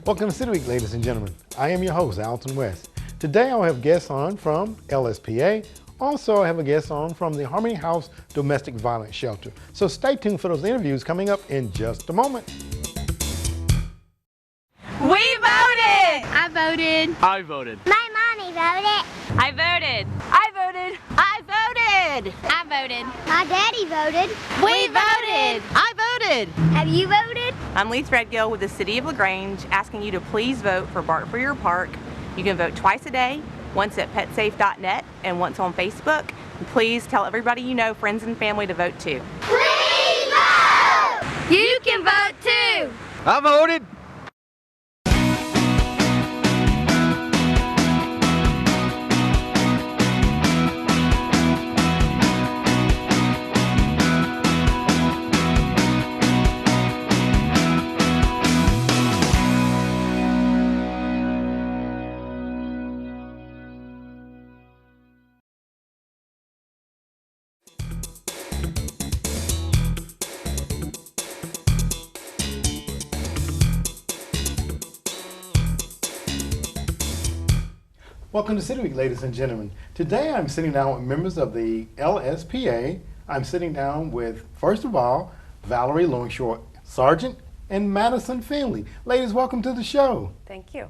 Welcome to City Week, ladies and gentlemen. I am your host, Alton West. Today I'll have guests on from LSPA. Also, I have a guest on from the Harmony House Domestic Violence Shelter. So stay tuned for those interviews coming up in just a moment. We voted! I voted. I voted. My mommy voted. I voted. I voted. I voted. I voted. My daddy voted. We voted. I voted. Have you voted? I'm Lee Threadgill with the City of LaGrange, asking you to please vote for Bark for Your Park. You can vote twice a day, once at petsafe.net and once on Facebook. And please tell everybody you know, friends and family, to vote too. Please vote! You can vote too. I voted. Welcome to City Week, ladies and gentlemen. Today I'm sitting down with members of the LSPA. I'm sitting down with, first of all, Valerie Longshore Sargent and Madison Finley. Ladies, welcome to the show. Thank you.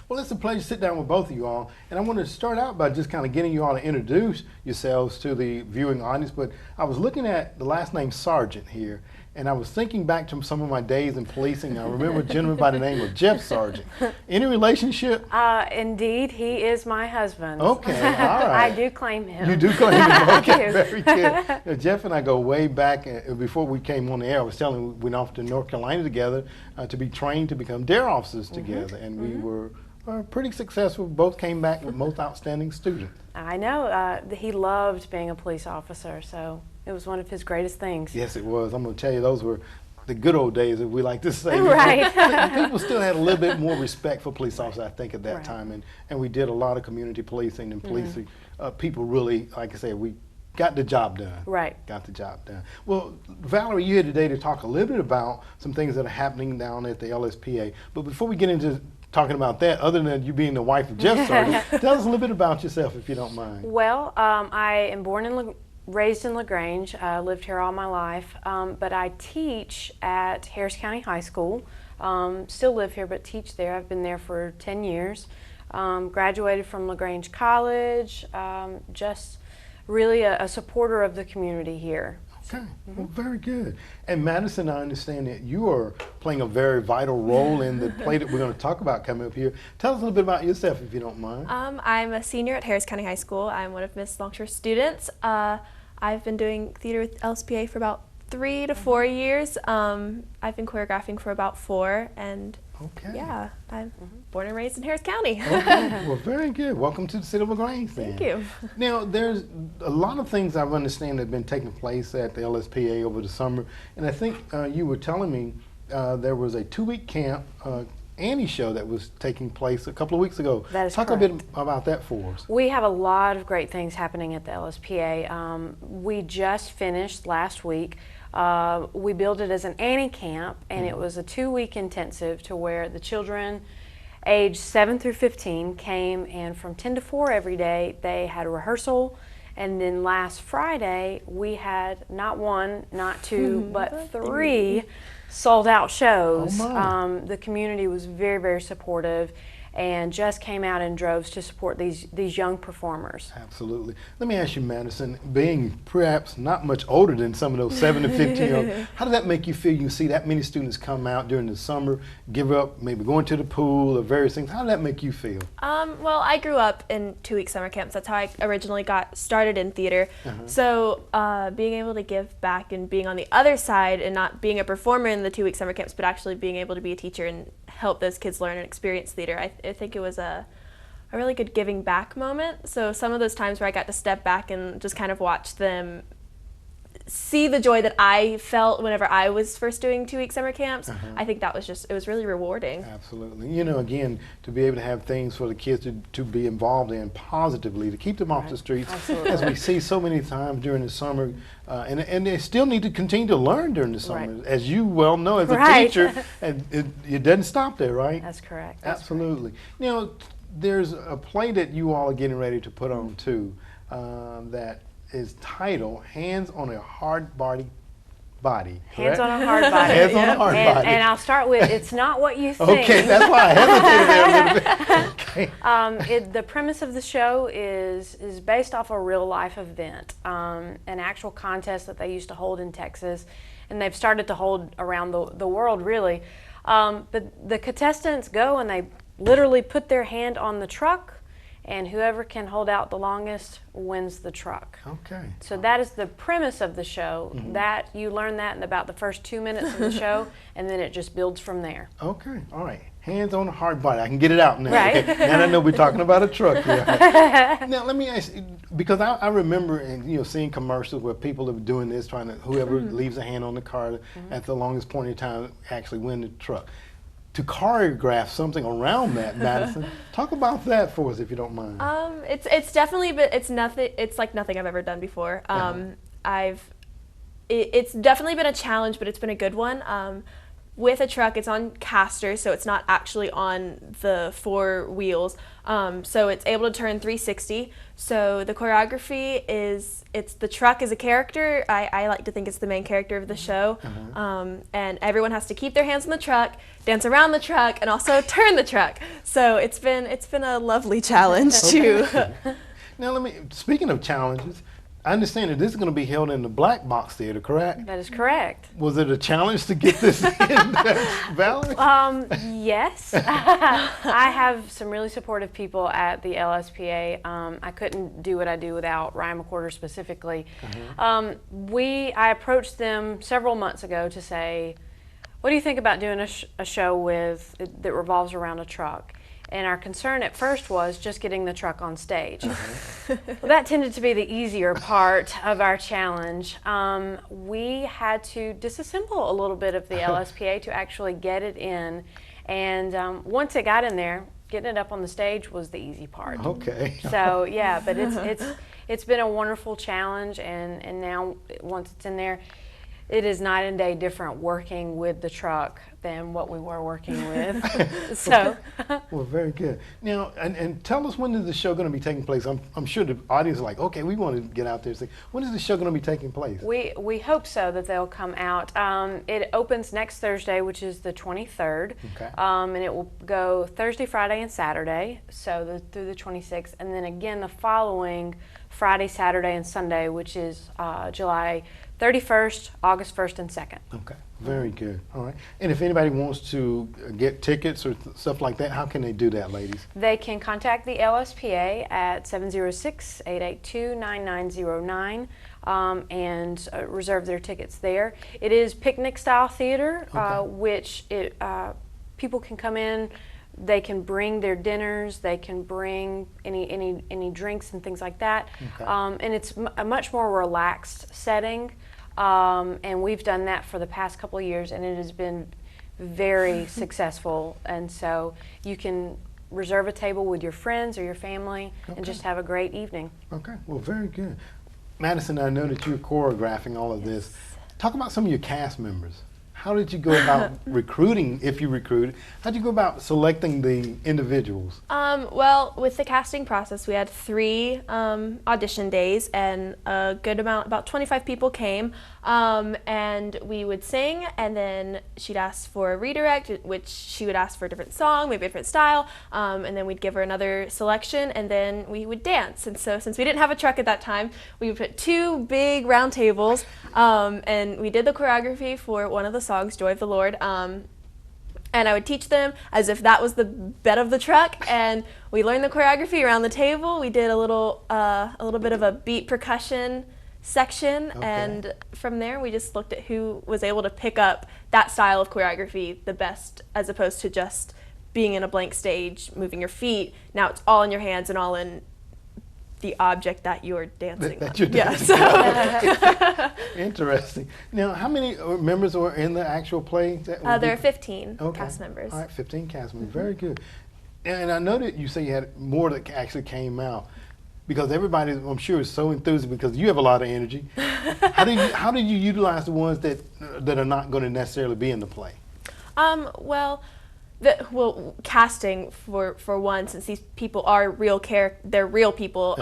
Well, it's a pleasure to sit down with both of you all, and I want to start out by just kind of getting you all to introduce yourselves to the viewing audience, but I was looking at the last name Sargent here, and I was thinking back to some of my days in policing. I remember a gentleman by the name of Jeff Sargent. Any relationship? Indeed, he is my husband. Okay, all right. I do claim him. You do claim him, okay, do. very good. Jeff and I go way back. Before we came on the air, I was telling him we went off to North Carolina together to be trained to become dare officers together, and we were pretty successful. Both came back with most outstanding students. I know. He loved being a police officer, so it was one of his greatest things. Yes, it was. I'm going to tell you, those were the good old days, as we like to say. Right. People still had a little bit more respect for police officers, I think, at that time. And we did a lot of community policing and policing. People really, like I said, we got the job done. Right. Got the job done. Well, Valerie, you're here today to talk a little bit about some things that are happening down at the LSPA. But before we get into talking about that, other than you being the wife of Jeff Sargent, tell us a little bit about yourself, if you don't mind. Well, I am born and raised in LaGrange. Lived here all my life, but I teach at Harris County High School. Still live here, but teach there. I've been there for 10 years. Graduated from LaGrange College. Just really a supporter of the community here. Okay, well, very good. And Madison, I understand that you are playing a very vital role in the play that we're going to talk about coming up here. Tell us a little bit about yourself, if you don't mind. I'm a senior at Harris County High School. I'm one of Miss Longshore's students. I've been doing theater with LSPA for about 3 to 4 years. I've been choreographing for about 4, and yeah, I'm born and raised in Harris County. Okay, well, very good. Welcome to the City of LaGrange, then. Thank you. Now, there's a lot of things I've understand that have been taking place at the LSPA over the summer, and I think you were telling me there was a 2-week camp, Annie show that was taking place a couple of weeks ago. That is Talk correct. a bit about that for us. We have a lot of great things happening at the LSPA. We just finished last week. We billed it as an Annie camp, and it was a 2-week intensive to where the children age 7 through 15 came, and from 10 to 4 every day they had a rehearsal. And then last Friday we had not 1, not 2, but 3 sold out shows. The community was very, very supportive and just came out in droves to support these young performers. Absolutely. Let me ask you, Madison, being perhaps not much older than some of those 7 to 15-year-olds, how does that make you feel? You see that many students come out during the summer, give up, maybe going to the pool or various things. How does that make you feel? Well, I grew up in 2-week summer camps. That's how I originally got started in theater. So being able to give back and being on the other side and not being a performer in the 2-week summer camps, but actually being able to be a teacher and help those kids learn and experience theater, I think it was a really good giving back moment. So some of those times where I got to step back and just kind of watch them see the joy that I felt whenever I was first doing 2-week summer camps, I think that was it was really rewarding. Absolutely. You know, again, to be able to have things for the kids to be involved in positively, to keep them off the streets, as we see so many times during the summer, and they still need to continue to learn during the summer, as you well know as a teacher, and it doesn't stop there, right? That's correct. Absolutely. You know, there's a play that you all are getting ready to put on too, that is titled "Hands on a Hard Body." Hands on a hard body. Hands on a hard body. And I'll start with, it's not what you think. Okay, that's why I hesitated there a little bit. Okay. The premise of the show is based off a real life event, an actual contest that they used to hold in Texas, and they've started to hold around the world really. But the contestants go and they literally put their hand on the truck, and whoever can hold out the longest wins the truck. Okay. So that is the premise of the show. That you learn that in about the first 2 minutes of the show, and then it just builds from there. Okay. All right. Hands on a hard body. I can get it out now. Right. Okay. Now I know we're talking about a truck here. Now let me ask you, because I remember seeing commercials where people are doing this, trying to whoever leaves a hand on the car at the longest point in time actually win the truck. To choreograph something around that, Madison, talk about that for us if you don't mind. It's definitely it's like nothing I've ever done before. It's definitely been a challenge, but it's been a good one. With a truck, it's on casters, so it's not actually on the 4 wheels. So it's able to turn 360. So the choreography the truck is a character. I like to think it's the main character of the show. And everyone has to keep their hands on the truck, dance around the truck, and also turn the truck. So it's been a lovely challenge too. Now speaking of challenges, I understand that this is going to be held in the Black Box Theater, correct? That is correct. Was it a challenge to get this in, Valerie? Yes. I have some really supportive people at the LSPA. I couldn't do what I do without Ryan McWhorter specifically. I approached them several months ago to say, what do you think about doing a show that revolves around a truck? And our concern at first was just getting the truck on stage. Well, that tended to be the easier part of our challenge. We had to disassemble a little bit of the LSPA to actually get it in. And once it got in there, getting it up on the stage was the easy part. Okay. So yeah, but it's been a wonderful challenge, and now once it's in there, it is night and day different working with the truck than what we were working with. So. Well, very good. Now, and tell us, when is the show going to be taking place? I'm sure the audience is like, okay, we want to get out there and say, when is the show going to be taking place? We hope so, that they'll come out. It opens next Thursday, which is the 23rd. Okay. And it will go Thursday, Friday, and Saturday, so through the 26th. And then again the following Friday, Saturday, and Sunday, which is July 31st, August 1st, and 2nd. Okay, very good. All right. And if anybody wants to get tickets or stuff like that, how can they do that, ladies? They can contact the LSPA at 706-882-9909 and reserve their tickets there. It is picnic-style theater, which people can come in. They can bring their dinners. They can bring any drinks and things like that. Okay. And it's a much more relaxed setting. And we've done that for the past couple of years, and it has been very successful. And so you can reserve a table with your friends or your family and just have a great evening. Okay, well, very good. Madison, I know that you're choreographing all of this. Talk about some of your cast members. How did you go about recruiting, if you recruited? How did you go about selecting the individuals? Well, with the casting process, we had 3 audition days, and a good amount, about 25 people came, and we would sing, and then she'd ask for a redirect, which she would ask for a different song, maybe a different style, and then we'd give her another selection, and then we would dance. And so since we didn't have a truck at that time, we would put 2 big round tables, and we did the choreography for one of the songs, Joy of the Lord, and I would teach them as if that was the bed of the truck, and we learned the choreography around the table. We did a little bit of a beat percussion section, and from there we just looked at who was able to pick up that style of choreography the best, as opposed to just being in a blank stage, moving your feet. Now it's all in your hands and all in the object that you're dancing That on. you're Yeah, dancing so Interesting. Now, how many members are in the actual play? there are 15 Okay. cast members. All right, 15 cast members. Very good. And I know that you say you had more that actually came out because everybody, I'm sure, is so enthused because you have a lot of energy. How do you utilize the ones that are not going to necessarily be in the play? Well, casting for one, since these people are they're real people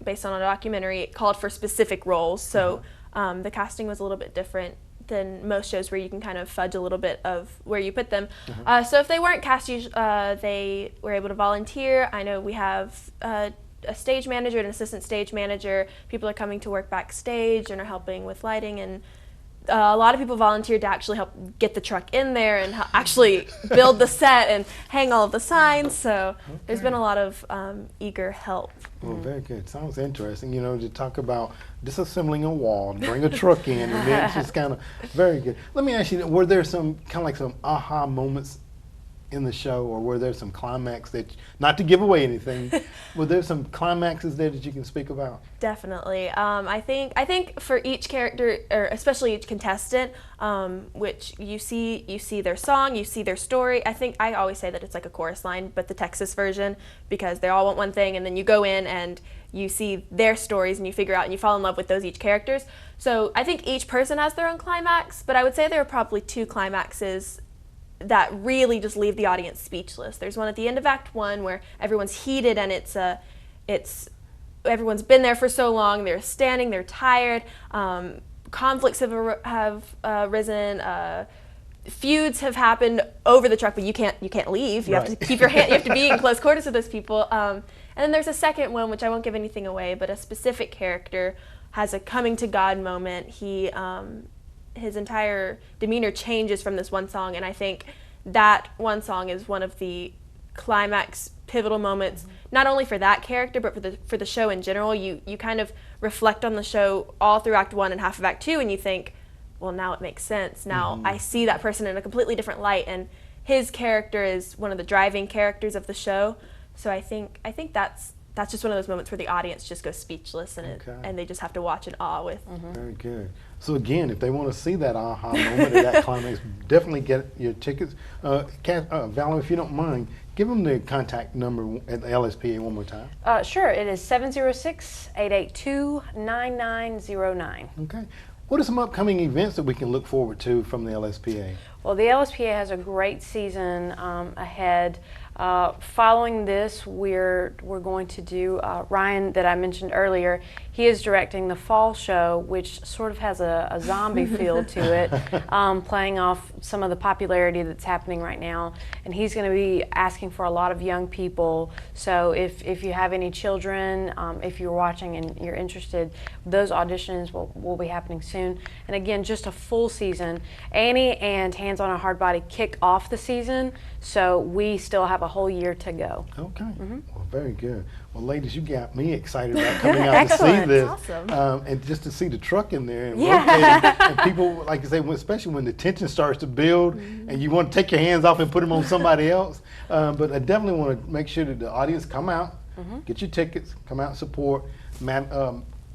based on a documentary. It called for specific roles, so the casting was a little bit different than most shows where you can kind of fudge a little bit of where you put them. So if they weren't cast, they were able to volunteer. I know we have a stage manager, an assistant stage manager. People are coming to work backstage and are helping with lighting, and a lot of people volunteered to actually help get the truck in there and actually build the set and hang all of the signs. So there's been a lot of eager help. Well, very good. Sounds interesting. You know, to talk about disassembling a wall, bring a truck in, and then it's just kind of very good. Let me ask you, were there some kind of like some aha moments in the show, or were there some climax that, not to give away anything, were there some climaxes there that you can speak about? Definitely. I think for each character, or especially each contestant, which you see their song, you see their story. I always say that it's like a chorus line, but the Texas version, because they all want one thing, and then you go in and you see their stories and you figure out and you fall in love with those each characters. So I think each person has their own climax, but I would say there are probably two climaxes that really just leave the audience speechless. There's one at the end of Act 1 where everyone's heated and it's everyone's been there for so long. They're standing, they're tired. Conflicts have risen. Feuds have happened over the truck, but you can't leave. You have to keep your hand. You have to be in close quarters with those people. And then there's a second one, which I won't give anything away, but a specific character has a coming to God moment. His entire demeanor changes from this one song, and I think that one song is one of the climax pivotal moments, not only for that character but for the show in general. You kind of reflect on the show all through Act 1 and half of Act 2, and you think, well, now it makes sense. Now I see that person in a completely different light, and his character is one of the driving characters of the show. So I think that's just one of those moments where the audience just goes speechless, and they just have to watch in awe with. Very good. So again, if they want to see that aha moment or that climax, definitely get your tickets. Valerie, if you don't mind, give them the contact number at the LSPA one more time. Sure, it is 706-882-9909. Okay. What are some upcoming events that we can look forward to from the LSPA? Well, the LSPA has a great season ahead. Following this, we're going to do Ryan, that I mentioned earlier. He is directing the fall show, which sort of has a zombie feel to it, playing off some of the popularity that's happening right now. And he's going to be asking for a lot of young people. So if you have any children, if you're watching and you're interested, those auditions will be happening soon. And again, just a full season. Annie and Hands on a Hard Body kick off the season, so we still have a whole year to go. Okay. Well, very good. Well, ladies, you got me excited about coming out to see this. Awesome. And just to see the truck in there and rotating, and people, like I say, especially when the tension starts to build and you want to take your hands off and put them on somebody else. But I definitely want to make sure that the audience come out, get your tickets, come out and support.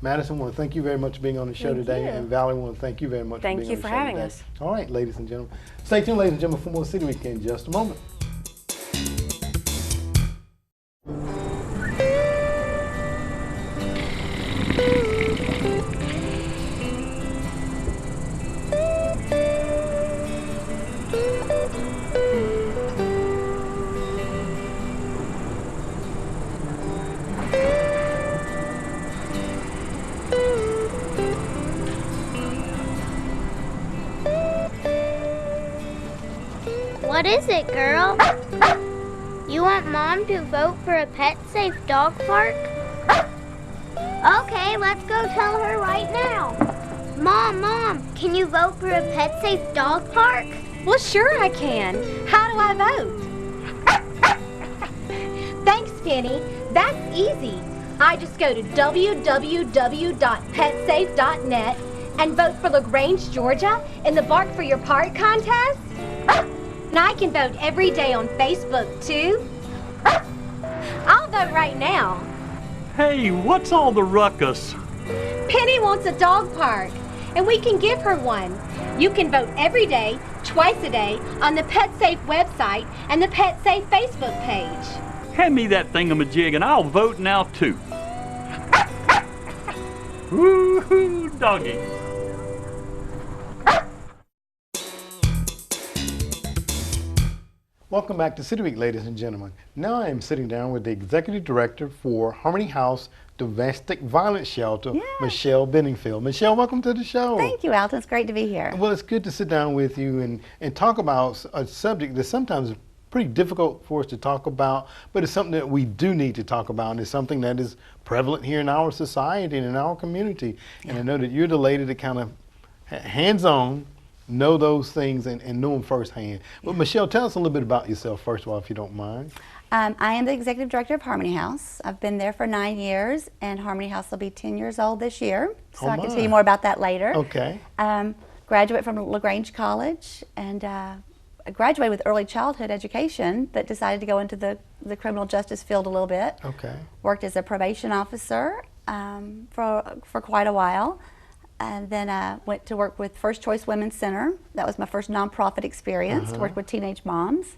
Madison, I want to thank you very much for being on the show today. And Valerie, I want to thank you very much for being on the show today. Thank you for having us. All right, ladies and gentlemen. Stay tuned, ladies and gentlemen, for more City Week in just a moment. What is it, girl? You want Mom to vote for a pet-safe dog park? Okay, let's go tell her right now. Mom, can you vote for a pet-safe dog park? Well, sure I can. How do I vote? Thanks, Penny. That's easy. I just go to www.petsafe.net and vote for LaGrange, Georgia in the Bark for Your Park contest. And I can vote every day on Facebook, too. I'll vote right now. Hey, what's all the ruckus? Penny wants a dog park, and we can give her one. You can vote every day, twice a day, on the PetSafe website and the PetSafe Facebook page. Hand me that thingamajig and I'll vote now too. Woo-hoo, doggy. Welcome back to City Week, ladies and gentlemen. Now I am sitting down with the Executive Director for Harmony House Domestic Violence Shelter, Michelle Benningfield. Michelle, welcome to the show. Thank you, Alton. It's great to be here. Well, it's good to sit down with you and talk about a subject that sometimes is pretty difficult for us to talk about, but it's something that we do need to talk about, and it's something that is prevalent here in our society and in our community. And I know that you're the lady that kind of hands-on know those things and know them firsthand. But Michelle, tell us a little bit about yourself, first of all, if you don't mind. I am the Executive Director of Harmony House. I've been there for 9 years, and Harmony House will be 10 years old this year. So I can tell you more about that later. Okay. Graduate from LaGrange College, and I graduated with early childhood education, but decided to go into the criminal justice field a little bit. Okay. Worked as a probation officer for quite a while. And then I went to work with First Choice Women's Center. That was my first nonprofit experience, to work with teenage moms.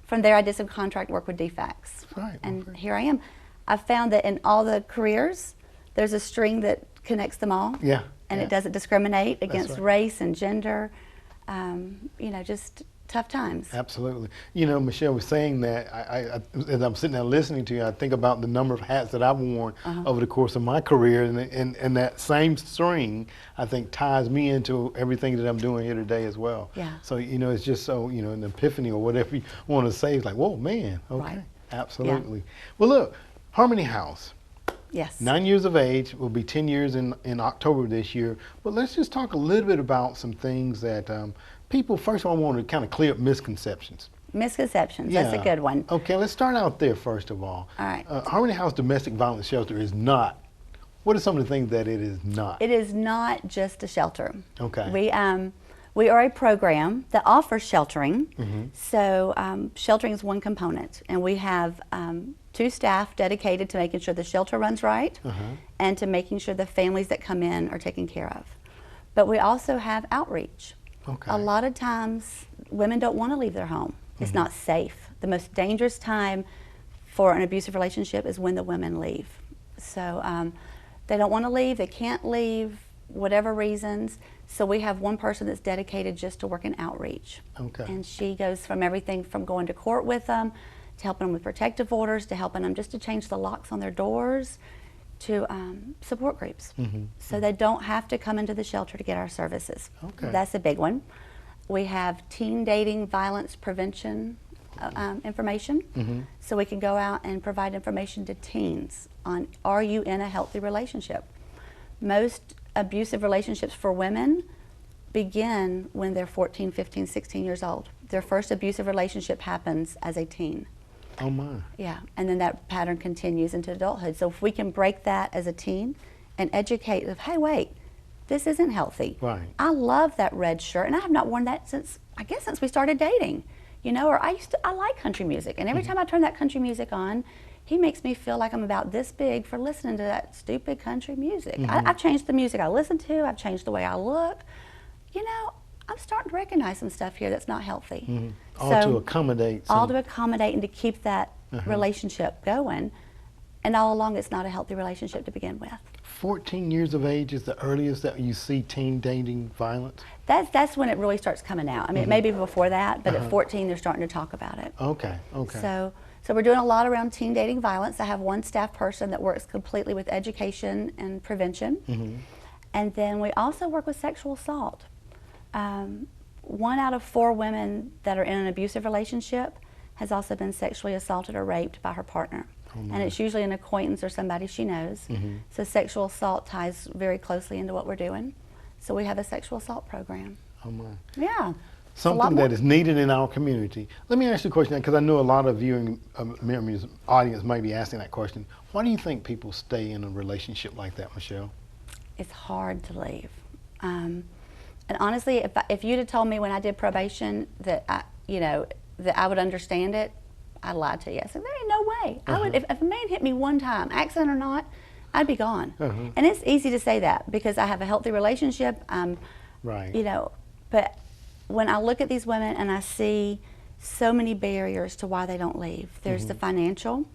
From there, I did some contract work with DFACS. Right. And here I am. I found that in all the careers, there's a string that connects them all. Yeah. And it doesn't discriminate against right. race and gender. You know, just tough times. Absolutely. You know, Michelle was saying that, as I'm sitting there listening to you, I think about the number of hats that I've worn over the course of my career, and that same string, I think, ties me into everything that I'm doing here today as well. Yeah. So, you know, it's just so, you know, an epiphany or whatever you want to say. It's like, whoa, man, okay. Right. Absolutely. Well, look, Harmony House. Yes. 9 years of age, will be 10 years in October this year. But let's just talk a little bit about some things that people, first of all, want to kind of clear up misconceptions. Misconceptions, that's a good one. Okay, let's start out there first of all. All right. Harmony House Domestic Violence Shelter is not, what are some of the things that it is not? It is not just a shelter. Okay. We are a program that offers sheltering. So sheltering is one component, and we have 2 staff dedicated to making sure the shelter runs right and to making sure the families that come in are taken care of. But we also have outreach. Okay. A lot of times women don't want to leave their home. It's not safe. The most dangerous time for an abusive relationship is when the women leave. So they don't want to leave, they can't leave, whatever reasons. So we have one person that's dedicated just to working outreach. Okay. And she goes from everything from going to court with them, to helping them with protective orders, to helping them just to change the locks on their doors, to support groups. So they don't have to come into the shelter to get our services. Okay. That's a big one. We have teen dating violence prevention information. So we can go out and provide information to teens on, are you in a healthy relationship? Most abusive relationships for women begin when they're 14, 15, 16 years old. Their first abusive relationship happens as a teen. Oh my. Yeah, and then that pattern continues into adulthood. So if we can break that as a teen and educate of, hey, wait, this isn't healthy. Right. I love that red shirt, and I have not worn that since, I guess, since we started dating. You know, or I like country music, and every time I turn that country music on, he makes me feel like I'm about this big for listening to that stupid country music. I've changed the music I listen to, I've changed the way I look. You know, I'm starting to recognize some stuff here that's not healthy. All to accommodate. All to accommodate and to keep that relationship going. And all along, it's not a healthy relationship to begin with. 14 years of age is the earliest that you see teen dating violence? That's when it really starts coming out. I mean, it may be before that, but at 14, they're starting to talk about it. Okay, okay. So we're doing a lot around teen dating violence. I have one staff person that works completely with education and prevention. And then we also work with sexual assault. 1 out of 4 women that are in an abusive relationship has also been sexually assaulted or raped by her partner. And it's usually an acquaintance or somebody she knows. So sexual assault ties very closely into what we're doing. So we have a sexual assault program. Oh my. Yeah. Something that is needed in our community. Let me ask you a question, because I know a lot of viewing members, audience may be asking that question. Why do you think people stay in a relationship like that, Michelle? It's hard to leave. And honestly, if you'd have told me when I did probation that I would understand it, I lied to you. I said, there ain't no way. I would, if a man hit me one time, accident or not, I'd be gone. And it's easy to say that because I have a healthy relationship. Right. You know, but when I look at these women and I see so many barriers to why they don't leave, there's the financial,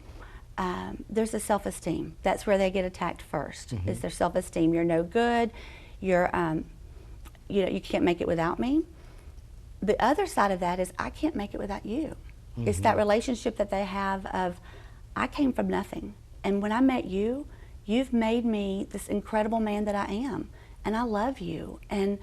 there's the self-esteem. That's where they get attacked first, is their self-esteem. You're no good. You're, you know, you can't make it without me. The other side of that is I can't make it without you. It's that relationship that they have of, I came from nothing. And when I met you, you've made me this incredible man that I am. And I love you. And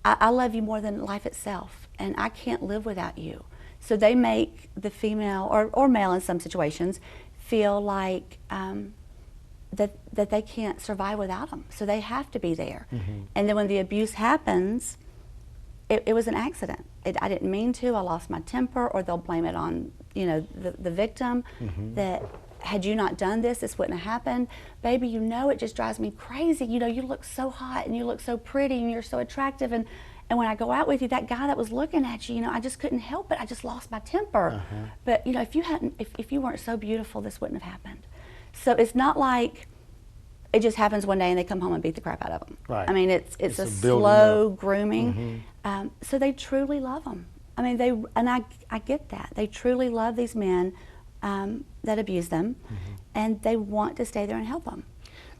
I love you more than life itself. And I can't live without you. So they make the female, or male in some situations, feel like that they can't survive without them. So they have to be there. And then when the abuse happens, it was an accident. I didn't mean to. I lost my temper, or they'll blame it on, you know, the victim. That had you not done this, this wouldn't have happened. Baby, you know, it just drives me crazy. You know, you look so hot and you look so pretty and you're so attractive. And when I go out with you, that guy that was looking at you, you know, I just couldn't help it. I just lost my temper. But you know, if you weren't so beautiful, this wouldn't have happened. So it's not like it just happens one day and they come home and beat the crap out of them. Right. I mean, it's a slow grooming. So they truly love them. I mean, I get that. They truly love these men that abuse them, and they want to stay there and help them.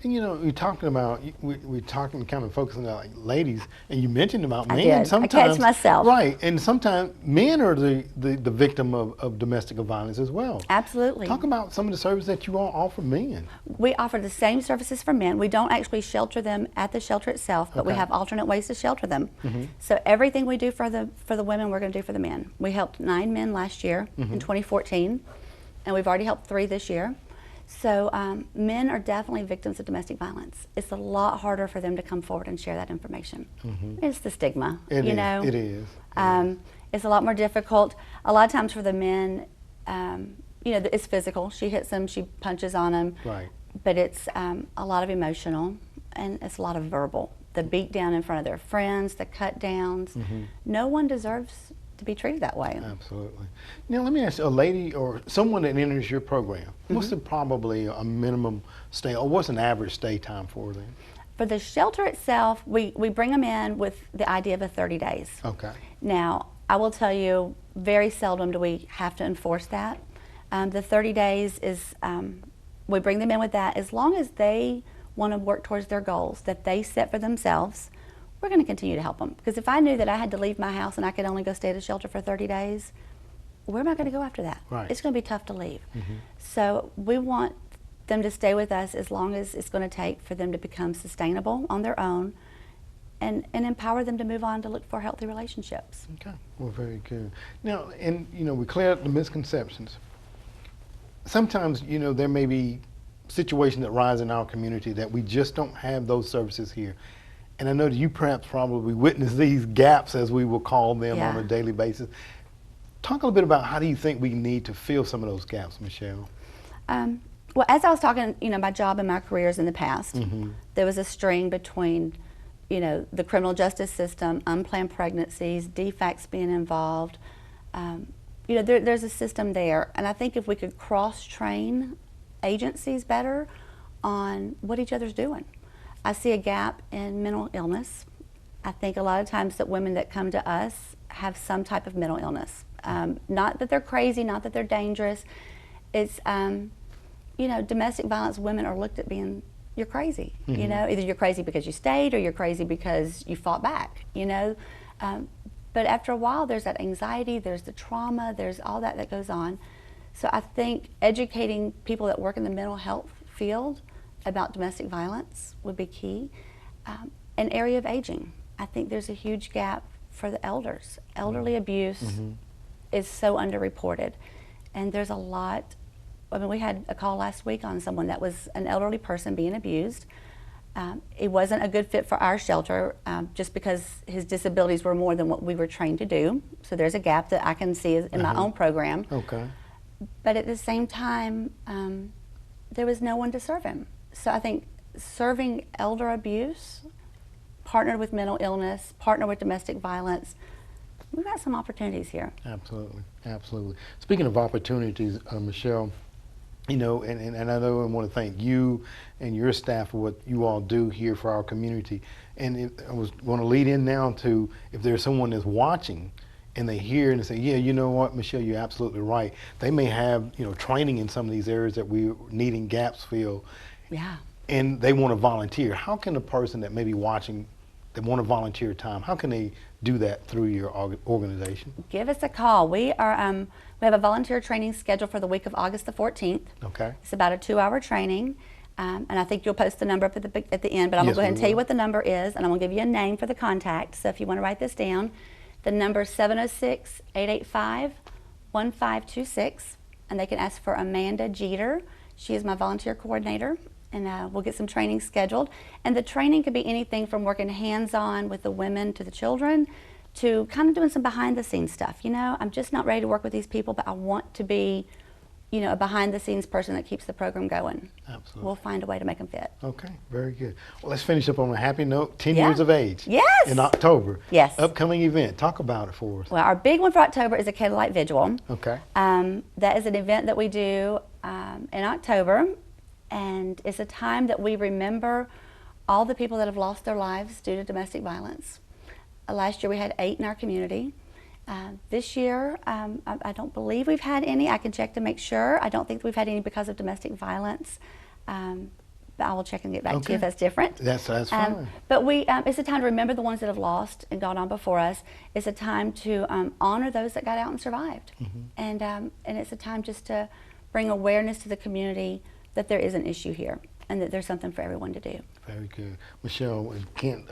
And you know, we're talking about, we're talking kind of focusing on like ladies, and you mentioned about men. I did. Sometimes, I catch myself. Right, and sometimes men are the victim of domestic violence as well. Absolutely. Talk about some of the services that you all offer men. We offer the same services for men. We don't actually shelter them at the shelter itself, but we have alternate ways to shelter them. So everything we do for the women, we're going to do for the men. We helped 9 men last year in 2014, and we've already helped 3 this year. So men are definitely victims of domestic violence. It's a lot harder for them to come forward and share that information. It's the stigma, you know. It is. It's a lot more difficult. A lot of times for the men, you know, it's physical. She hits them, she punches on them. Right. But it's a lot of emotional, and it's a lot of verbal. The beat down in front of their friends, the cut downs. No one deserves to be treated that way. Absolutely. Now let me ask you, a lady or someone that enters your program, what's the probably a minimum stay, or what's an average stay time for them? For the shelter itself, we bring them in with the idea of a 30 days. Okay. Now, I will tell you, very seldom do we have to enforce that. The 30 days is, we bring them in with that. As long as they want to work towards their goals that they set for themselves, we're going to continue to help them. Because if I knew that I had to leave my house and I could only go stay at a shelter for 30 days, where am I going to go after that? Right. It's going to be tough to leave. So we want them to stay with us as long as it's going to take for them to become sustainable on their own, and empower them to move on to look for healthy relationships. Okay, well, very good. Now, and you know, we cleared up the misconceptions. Sometimes, you know, there may be situations that rise in our community that we just don't have those services here. And I know that you perhaps probably witness these gaps, as we will call them, on a daily basis. Talk a little bit about how do you think we need to fill some of those gaps, Michelle? Well, as I was talking, you know, my job and my careers in the past, there was a string between, you know, the criminal justice system, unplanned pregnancies, defects being involved. You know, there's a system there, and I think if we could cross-train agencies better on what each other's doing. I see a gap in mental illness. I think a lot of times that women that come to us have some type of mental illness. Not that they're crazy, not that they're dangerous. It's, you know, domestic violence women are looked at being, you're crazy. You know, either you're crazy because you stayed or you're crazy because you fought back, you know. But after a while, there's that anxiety, there's the trauma, there's all that goes on. So I think educating people that work in the mental health field about domestic violence would be key. An area of aging. I think there's a huge gap for the elders. Elderly abuse is so underreported. And there's a lot, I mean, we had a call last week on someone that was an elderly person being abused. It wasn't a good fit for our shelter just because his disabilities were more than what we were trained to do. So there's a gap that I can see in my own program. Okay. But at the same time, there was no one to serve him. So I think serving elder abuse, partnered with mental illness, partnered with domestic violence, we've got some opportunities here. Absolutely, absolutely. Speaking of opportunities, Michelle, you know, and I know I want to thank you and your staff for what you all do here for our community. And I was going to lead in now to, if there's someone that's watching and they hear and they say, yeah, you know what, Michelle, you're absolutely right. They may have, you know, training in some of these areas that we're needing gaps filled. Yeah. And they want to volunteer. How can a person that may be watching, that want to volunteer time, how can they do that through your organization? Give us a call. We have a volunteer training scheduled for the week of August the 14th. Okay. It's about a 2-hour training. And I think you'll post the number up at the end, but I'm going to go ahead and tell you what the number is, and I'm going to give you a name for the contact. So if you want to write this down, the number is 706-885-1526, and they can ask for Amanda Jeter. She is my volunteer coordinator, and we'll get some training scheduled. And the training could be anything from working hands-on with the women to the children to kind of doing some behind-the-scenes stuff. You know, I'm just not ready to work with these people, but I want to be, you know, a behind-the-scenes person that keeps the program going. Absolutely. We'll find a way to make them fit. Okay, very good. Well, let's finish up on a happy note. 10 Yeah. years of age. Yes. In October. Yes. Upcoming event. Talk about it for us. Well, our big one for October is a candlelight vigil. Okay. That is an event that we do in October, and it's a time that we remember all the people that have lost their lives due to domestic violence. Last year we had 8 in our community. This year, I don't believe we've had any. I can check to make sure. I don't think we've had any because of domestic violence. But I will check and get back to you if that's different. That's fine. But it's a time to remember the ones that have lost and gone on before us. It's a time to honor those that got out and survived. And it's a time just to bring awareness to the community that there is an issue here and that there's something for everyone to do. Very good. Michelle, can't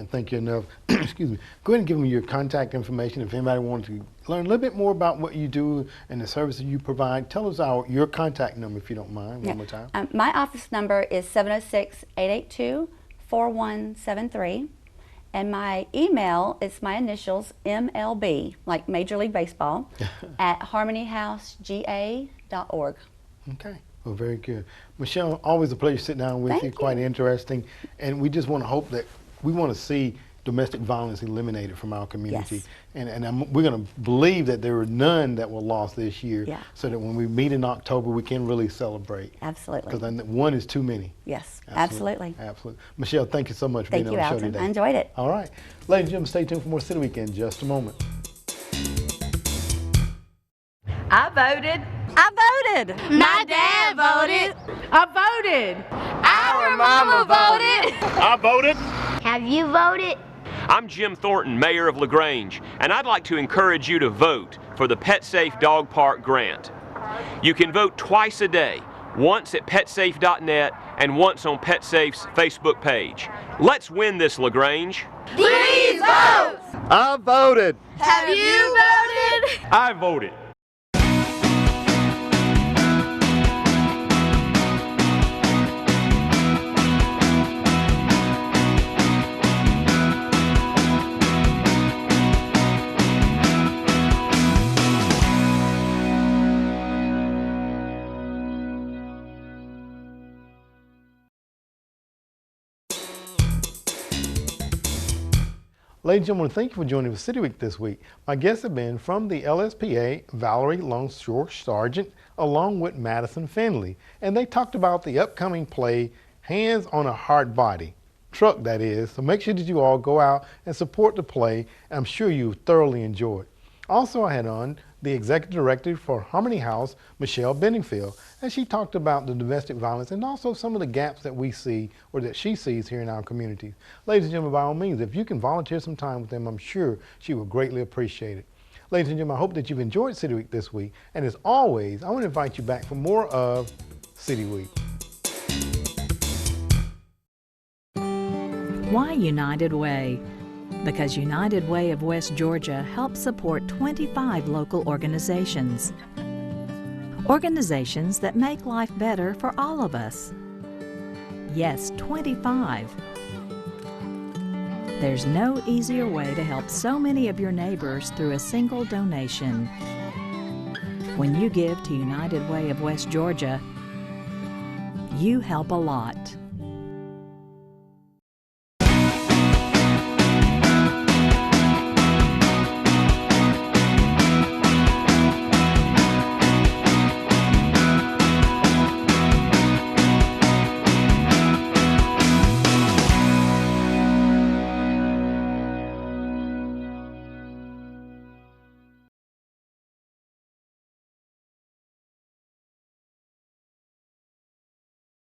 thank you enough. Excuse me. Go ahead and give them your contact information if anybody wants to learn a little bit more about what you do and the services you provide. Tell us your contact number if you don't mind, one more time. My office number is 706-882-4173. And my email is my initials, MLB, like Major League Baseball, at harmonyhousega.org. Okay. Well, very good. Michelle, always a pleasure sitting down with you. Quite interesting. And we just want to hope that we want to see domestic violence eliminated from our community. Yes. And we're going to believe that there were none that were lost this year, Yeah. so that when we meet in October, we can really celebrate. Absolutely. Because one is too many. Yes, absolutely. Absolutely. Michelle, thank you so much for being on the show Alton. today. I enjoyed it. All right. Ladies and gentlemen, stay tuned for more City Week in just a moment. I voted. I voted. My dad voted. I voted. Our mama voted. I voted. Have you voted? I'm Jim Thornton, Mayor of LaGrange, and I'd like to encourage you to vote for the Pet Safe Dog Park Grant. You can vote twice a day, once at petsafe.net and once on PetSafe's Facebook page. Let's win this, LaGrange. Please vote. I voted. Have you voted? I voted. Ladies and gentlemen, thank you for joining us City Week this week. My guests have been from the LSPA, Valerie Longshore Sargent, along with Madison Finley. And they talked about the upcoming play, Hands on a Hard Body. Truck, that is. So make sure that you all go out and support the play. I'm sure you thoroughly enjoy it. Also, I had on the Executive Director for Harmony House, Michelle Benningfield, and she talked about the domestic violence and also some of the gaps that we see or that she sees here in our communities. Ladies and gentlemen, by all means, if you can volunteer some time with them, I'm sure she will greatly appreciate it. Ladies and gentlemen, I hope that you've enjoyed City Week this week. And as always, I want to invite you back for more of City Week. Why United Way? Because United Way of West Georgia helps support 25 local organizations. Organizations that make life better for all of us. Yes, 25. There's no easier way to help so many of your neighbors through a single donation. When you give to United Way of West Georgia, you help a lot.